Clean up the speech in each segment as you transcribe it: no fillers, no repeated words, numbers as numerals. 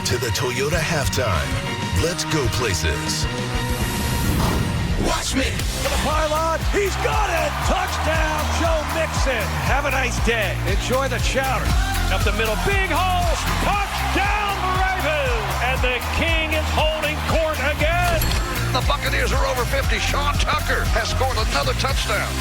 to the Toyota halftime. Let's go places. Watch me. To the pylon. He's got it. Touchdown, Joe Mixon. Have a nice day. Enjoy the chowder. Up the middle. Big holes. Touchdown, Ravens. And the king is holding court again. The Buccaneers are over 50. Sean Tucker has scored another touchdown.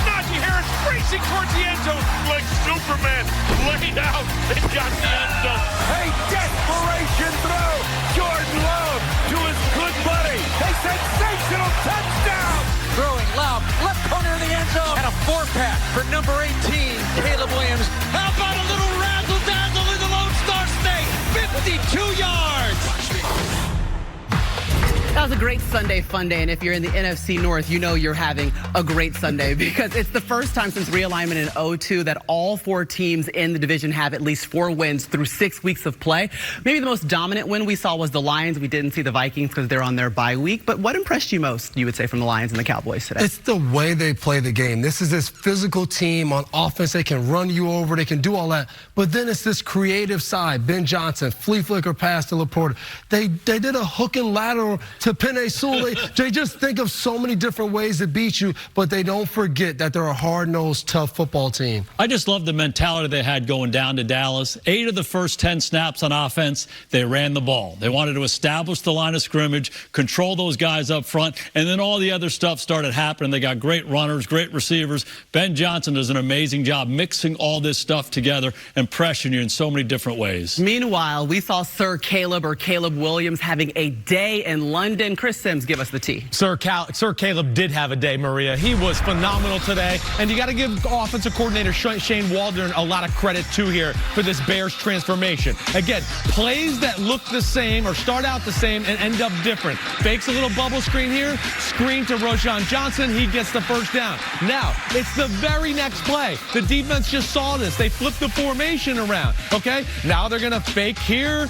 Najee Harris racing towards the end zone like Superman. Laid out and got the end zone. A desperation throw. Jordan Love to his good buddy. A sensational touchdown. Throwing loud, left corner of the end zone. And a 4-pack for number 18, Caleb Williams. How about a little razzle-dazzle in the Lone Star State? 52 yards. That was a great Sunday fun day, and if you're in the NFC North, you know you're having a great Sunday because it's the first time since realignment in 2002 that all 4 teams in the division have at least 4 wins through 6 weeks of play. Maybe the most dominant win we saw was the Lions. We didn't see the Vikings because they're on their bye week, but what impressed you most, you would say, from the Lions and the Cowboys today? It's the way they play the game. This is this physical team on offense. They can run you over. They can do all that, but then it's this creative side. Ben Johnson, flea flicker pass to Laporta. They did a hook and lateral to Penei Sewell. They just think of so many different ways to beat you, but they don't forget that they're a hard-nosed, tough football team. I just love the mentality they had going down to Dallas. 8 of the first 10 snaps on offense, they ran the ball. They wanted to establish the line of scrimmage, control those guys up front, and then all the other stuff started happening. They got great runners, great receivers. Ben Johnson does an amazing job mixing all this stuff together and pressuring you in so many different ways. Meanwhile, we saw Sir Caleb Williams having a day in London. Chris Sims, give us the tea. Sir Caleb did have a day, Maria. He was phenomenal today, and you got to give offensive coordinator Shane Waldron a lot of credit, too, here for this Bears transformation. Again, plays that look the same or start out the same and end up different. Fakes a little bubble screen here, screen to Roschon Johnson. He gets the first down. Now, it's the very next play. The defense just saw this. They flipped the formation around, okay? Now they're going to fake here,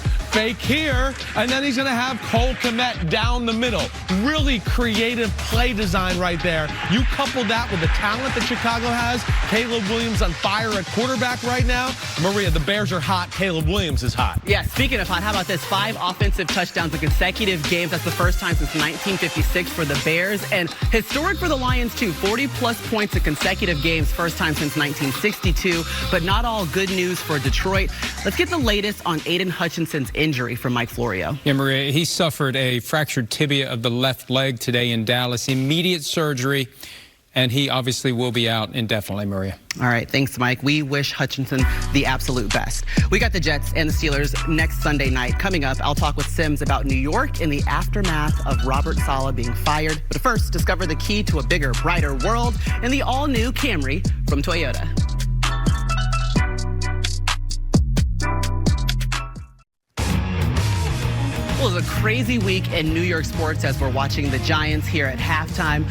and then he's going to have Cole Kmet down the middle. Really creative play design right there. You couple that with the talent that Chicago has. Caleb Williams on fire at quarterback right now. Maria, the Bears are hot. Caleb Williams is hot. Yeah, speaking of hot, how about this? 5 offensive touchdowns in consecutive games. That's the first time since 1956 for the Bears. And historic for the Lions, too. 40-plus points in consecutive games. First time since 1962. But not all good news for Detroit. Let's get the latest on Aiden Hutchinson's injury from Mike Florio. Yeah, Maria, he suffered a fractured tibia of the left leg today in Dallas. Immediate surgery, and he obviously will be out indefinitely, Maria. All right, thanks, Mike. We wish Hutchinson the absolute best. We got the Jets and the Steelers next Sunday night. Coming up, I'll talk with Sims about New York in the aftermath of Robert Saleh being fired. But first, discover the key to a bigger, brighter world in the all-new Camry from Toyota. Well, it was a crazy week in New York sports as we're watching the Giants here at halftime.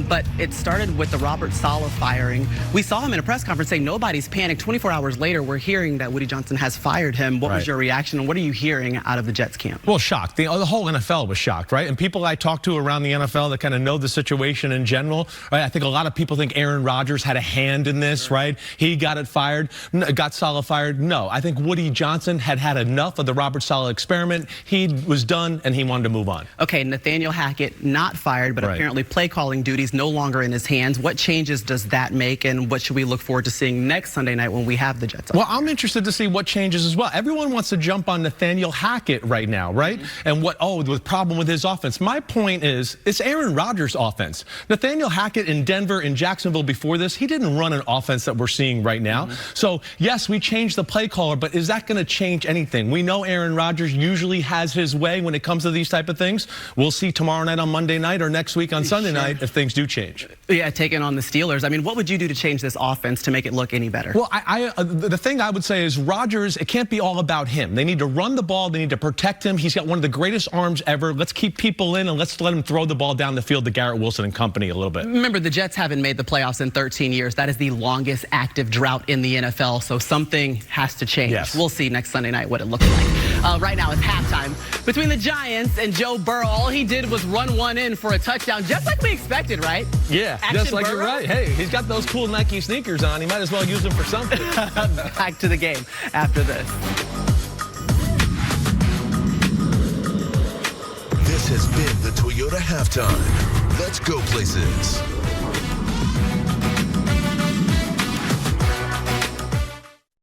But it started with the Robert Saleh firing. We saw him in a press conference saying nobody's panicked. 24 hours later, we're hearing that Woody Johnson has fired him. What was your reaction, and what are you hearing out of the Jets camp? Well, shocked. The whole NFL was shocked, right? And people I talk to around the NFL that kind of know the situation in general, right? I think a lot of people think Aaron Rodgers had a hand in this, right? He got it fired, got Saleh fired. No, I think Woody Johnson had enough of the Robert Saleh experiment. He was done, and he wanted to move on. Okay, Nathaniel Hackett not fired, but apparently play calling duties no longer in his hands. What changes does that make, and what should we look forward to seeing next Sunday night when we have the Jets on? Well, I'm interested to see what changes as well. Everyone wants to jump on Nathaniel Hackett right now, right? And the problem with his offense. My point is, it's Aaron Rodgers' offense. Nathaniel Hackett in Denver, in Jacksonville before this, he didn't run an offense that we're seeing right now. So, yes, we changed the play caller, but is that going to change anything? We know Aaron Rodgers usually has his way when it comes to these type of things. We'll see tomorrow night on Monday night or next week on Sunday night if things do change. Yeah, taking on the Steelers. I mean, what would you do to change this offense to make it look any better? Well, the thing I would say is Rodgers, it can't be all about him. They need to run the ball. They need to protect him. He's got one of the greatest arms ever. Let's keep people in and let's let him throw the ball down the field to Garrett Wilson and company a little bit. Remember, the Jets haven't made the playoffs in 13 years. That is the longest active drought in the NFL, so something has to change. Yes. We'll see next Sunday night what it looks like. Right now, it's halftime between the Giants and Joe Burrow. All he did was run one in for a touchdown, just like we expected, right? Yeah, just like you're right. Hey, he's got those cool Nike sneakers on. He might as well use them for something. Back to the game after this. This has been the Toyota Halftime. Let's go places.